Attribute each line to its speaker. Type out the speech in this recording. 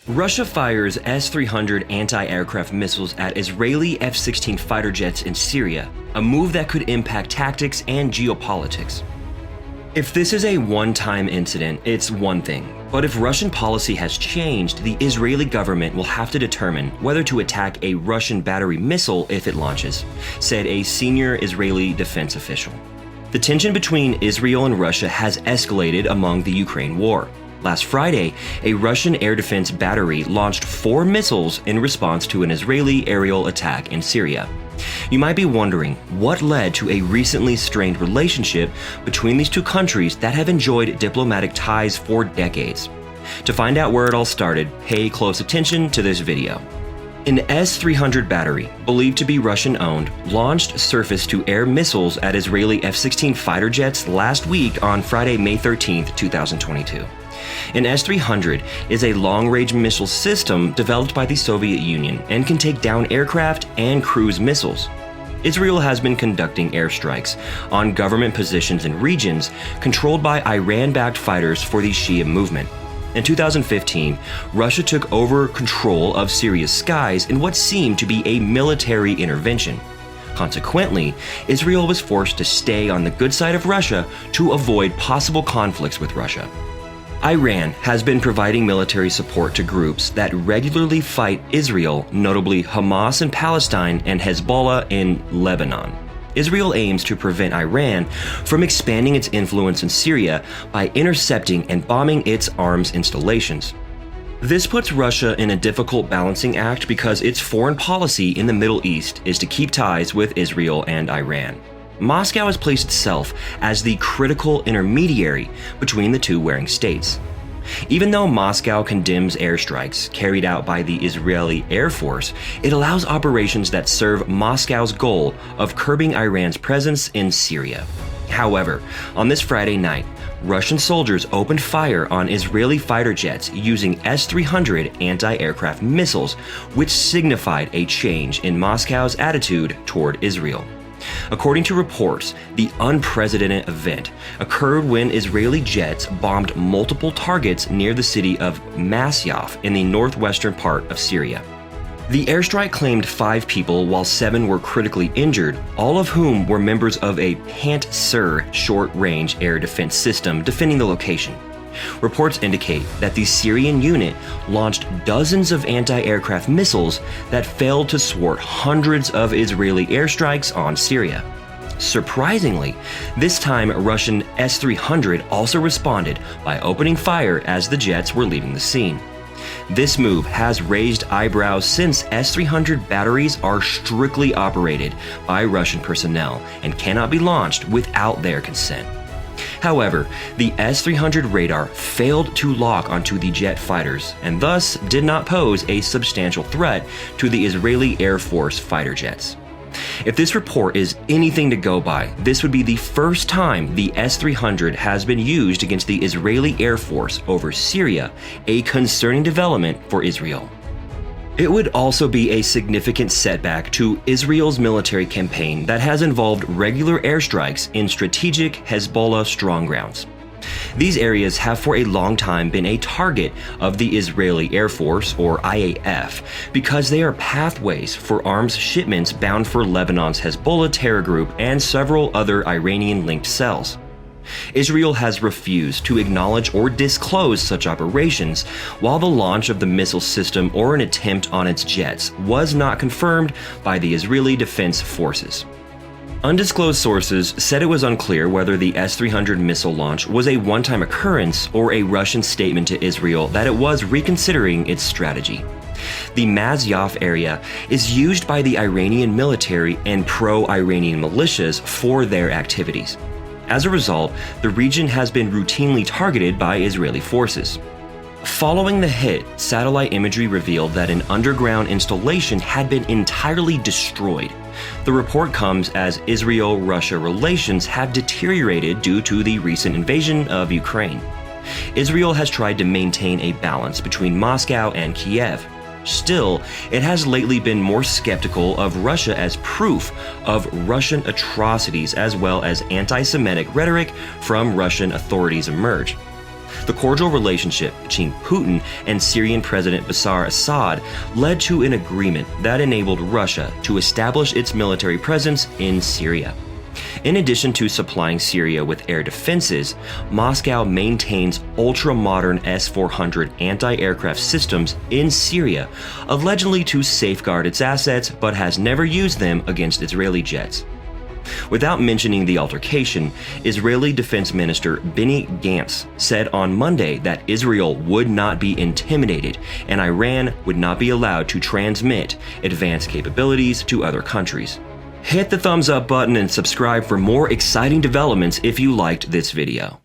Speaker 1: Russia fires S-300 anti-aircraft missiles at Israeli F-16 fighter jets in Syria, a move that could impact tactics and geopolitics. If this is a one-time incident, it's one thing. But if Russian policy has changed, the Israeli government will have to determine whether to attack a Russian battery missile if it launches, said a senior Israeli defense official. The tension between Israel and Russia has escalated among the Ukraine war. Last Friday, a Russian air defense battery launched 4 missiles in response to an Israeli aerial attack in Syria. You might be wondering what led to a recently strained relationship between these two countries that have enjoyed diplomatic ties for decades. To find out where it all started, pay close attention to this video. An S-300 battery, believed to be Russian-owned, launched surface-to-air missiles at Israeli F-16 fighter jets last week on Friday, May 13, 2022. An S-300 is a long-range missile system developed by the Soviet Union and can take down aircraft and cruise missiles. Israel has been conducting airstrikes on government positions in regions controlled by Iran-backed fighters for the Shia movement. In 2015, Russia took over control of Syria's skies in what seemed to be a military intervention. Consequently, Israel was forced to stay on the good side of Russia to avoid possible conflicts with Russia. Iran has been providing military support to groups that regularly fight Israel, notably Hamas in Palestine and Hezbollah in Lebanon. Israel aims to prevent Iran from expanding its influence in Syria by intercepting and bombing its arms installations. This puts Russia in a difficult balancing act because its foreign policy in the Middle East is to keep ties with Israel and Iran. Moscow has placed itself as the critical intermediary between the two warring states. Even though Moscow condemns airstrikes carried out by the Israeli Air Force, it allows operations that serve Moscow's goal of curbing Iran's presence in Syria. However, on this Friday night, Russian soldiers opened fire on Israeli fighter jets using S-300 anti-aircraft missiles, which signified a change in Moscow's attitude toward Israel. According to reports, the unprecedented event occurred when Israeli jets bombed multiple targets near the city of Masyaf in the northwestern part of Syria. The airstrike claimed 5 people while 7 were critically injured, all of whom were members of a Pantsir short-range air defense system defending the location. Reports indicate that the Syrian unit launched dozens of anti-aircraft missiles that failed to thwart hundreds of Israeli airstrikes on Syria. Surprisingly, this time Russian S-300 also responded by opening fire as the jets were leaving the scene. This move has raised eyebrows since S-300 batteries are strictly operated by Russian personnel and cannot be launched without their consent. However, the S-300 radar failed to lock onto the jet fighters and thus did not pose a substantial threat to the Israeli Air Force fighter jets. If this report is anything to go by, this would be the first time the S-300 has been used against the Israeli Air Force over Syria, a concerning development for Israel. It would also be a significant setback to Israel's military campaign that has involved regular airstrikes in strategic Hezbollah strong grounds. These areas have for a long time been a target of the Israeli Air Force, or IAF, because they are pathways for arms shipments bound for Lebanon's Hezbollah terror group and several other Iranian-linked cells. Israel has refused to acknowledge or disclose such operations, while the launch of the missile system or an attempt on its jets was not confirmed by the Israeli Defense Forces. Undisclosed sources said it was unclear whether the S-300 missile launch was a one-time occurrence or a Russian statement to Israel that it was reconsidering its strategy. The Masyaf area is used by the Iranian military and pro-Iranian militias for their activities. As a result, the region has been routinely targeted by Israeli forces. Following the hit, satellite imagery revealed that an underground installation had been entirely destroyed. The report comes as Israel-Russia relations have deteriorated due to the recent invasion of Ukraine. Israel has tried to maintain a balance between Moscow and Kiev. Still, it has lately been more skeptical of Russia as proof of Russian atrocities, as well as anti-Semitic rhetoric from Russian authorities emerge. The cordial relationship between Putin and Syrian President Bashar al-Assad led to an agreement that enabled Russia to establish its military presence in Syria. In addition to supplying Syria with air defenses, Moscow maintains ultra-modern S-400 anti-aircraft systems in Syria, allegedly to safeguard its assets, but has never used them against Israeli jets. Without mentioning the altercation, Israeli Defense Minister Benny Gantz said on Monday that Israel would not be intimidated and Iran would not be allowed to transmit advanced capabilities to other countries. Hit the thumbs up button and subscribe for more exciting developments if you liked this video.